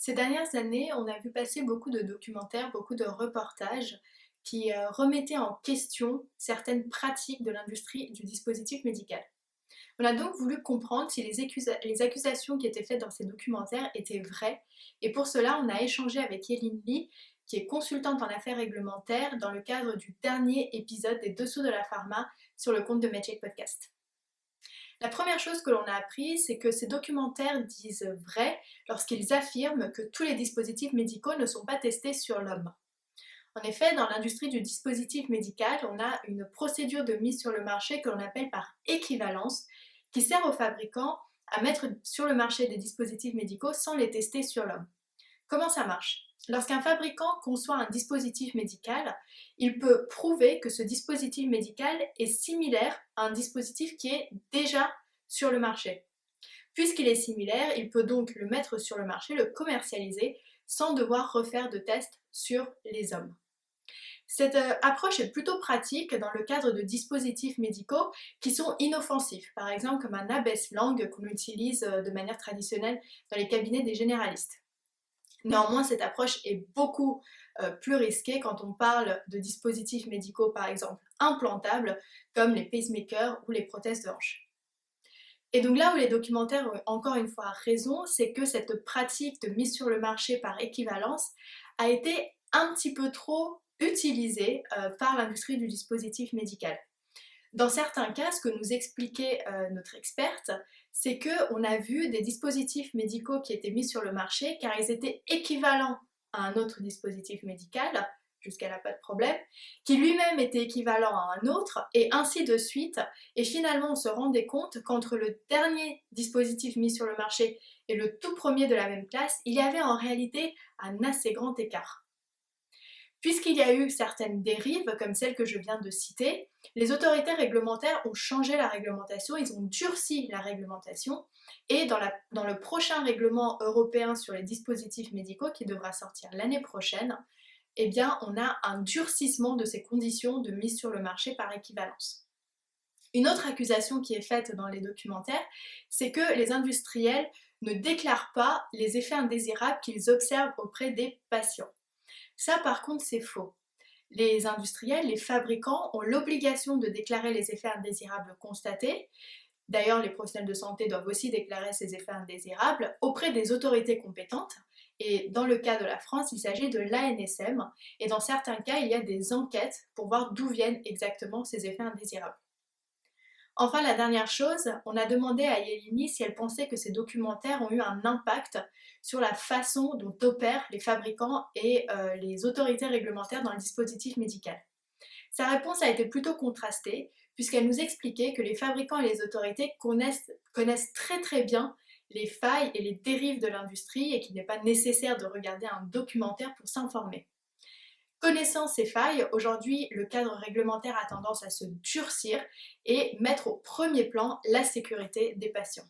Ces dernières années, on a vu passer beaucoup de documentaires, beaucoup de reportages qui remettaient en question certaines pratiques de l'industrie du dispositif médical. On a donc voulu comprendre si les accusations qui étaient faites dans ces documentaires étaient vraies, et pour cela, on a échangé avec Yeline Lee, qui est consultante en affaires réglementaires dans le cadre du dernier épisode des Dessous de la Pharma sur le compte de MedCheck Podcast. La première chose que l'on a appris, c'est que ces documentaires disent vrai lorsqu'ils affirment que tous les dispositifs médicaux ne sont pas testés sur l'homme. En effet, dans l'industrie du dispositif médical, on a une procédure de mise sur le marché que l'on appelle par équivalence, qui sert aux fabricants à mettre sur le marché des dispositifs médicaux sans les tester sur l'homme. Comment ça marche? Lorsqu'un fabricant conçoit un dispositif médical, il peut prouver que ce dispositif médical est similaire à un dispositif qui est déjà sur le marché. Puisqu'il est similaire, il peut donc le mettre sur le marché, le commercialiser, sans devoir refaire de tests sur les hommes. Cette approche est plutôt pratique dans le cadre de dispositifs médicaux qui sont inoffensifs, par exemple comme un abaisse-langue qu'on utilise de manière traditionnelle dans les cabinets des généralistes. Néanmoins, cette approche est beaucoup plus risquée quand on parle de dispositifs médicaux, par exemple implantables, comme les pacemakers ou les prothèses de hanche. Et donc là où les documentaires ont encore une fois raison, c'est que cette pratique de mise sur le marché par équivalence a été un petit peu trop utilisée par l'industrie du dispositif médical. Dans certains cas, ce que nous expliquait notre experte, c'est qu'on a vu des dispositifs médicaux qui étaient mis sur le marché car ils étaient équivalents à un autre dispositif médical, jusqu'à là pas de problème, qui lui-même était équivalent à un autre, et ainsi de suite. Et finalement, on se rendait compte qu'entre le dernier dispositif mis sur le marché et le tout premier de la même classe, il y avait en réalité un assez grand écart. Puisqu'il y a eu certaines dérives, comme celle que je viens de citer, les autorités réglementaires ont changé la réglementation, ils ont durci la réglementation, et dans le prochain règlement européen sur les dispositifs médicaux qui devra sortir l'année prochaine, eh bien, on a un durcissement de ces conditions de mise sur le marché par équivalence. Une autre accusation qui est faite dans les documentaires, c'est que les industriels ne déclarent pas les effets indésirables qu'ils observent auprès des patients. Ça, par contre, c'est faux. Les industriels, les fabricants ont l'obligation de déclarer les effets indésirables constatés. D'ailleurs, les professionnels de santé doivent aussi déclarer ces effets indésirables auprès des autorités compétentes. Et dans le cas de la France, il s'agit de l'ANSM. Et dans certains cas, il y a des enquêtes pour voir d'où viennent exactement ces effets indésirables. Enfin, la dernière chose, on a demandé à Yelini si elle pensait que ces documentaires ont eu un impact sur la façon dont opèrent les fabricants et les autorités réglementaires dans le dispositif médical. Sa réponse a été plutôt contrastée, puisqu'elle nous expliquait que les fabricants et les autorités connaissent très très bien les failles et les dérives de l'industrie et qu'il n'est pas nécessaire de regarder un documentaire pour s'informer. Connaissant ces failles, aujourd'hui, le cadre réglementaire a tendance à se durcir et mettre au premier plan la sécurité des patients.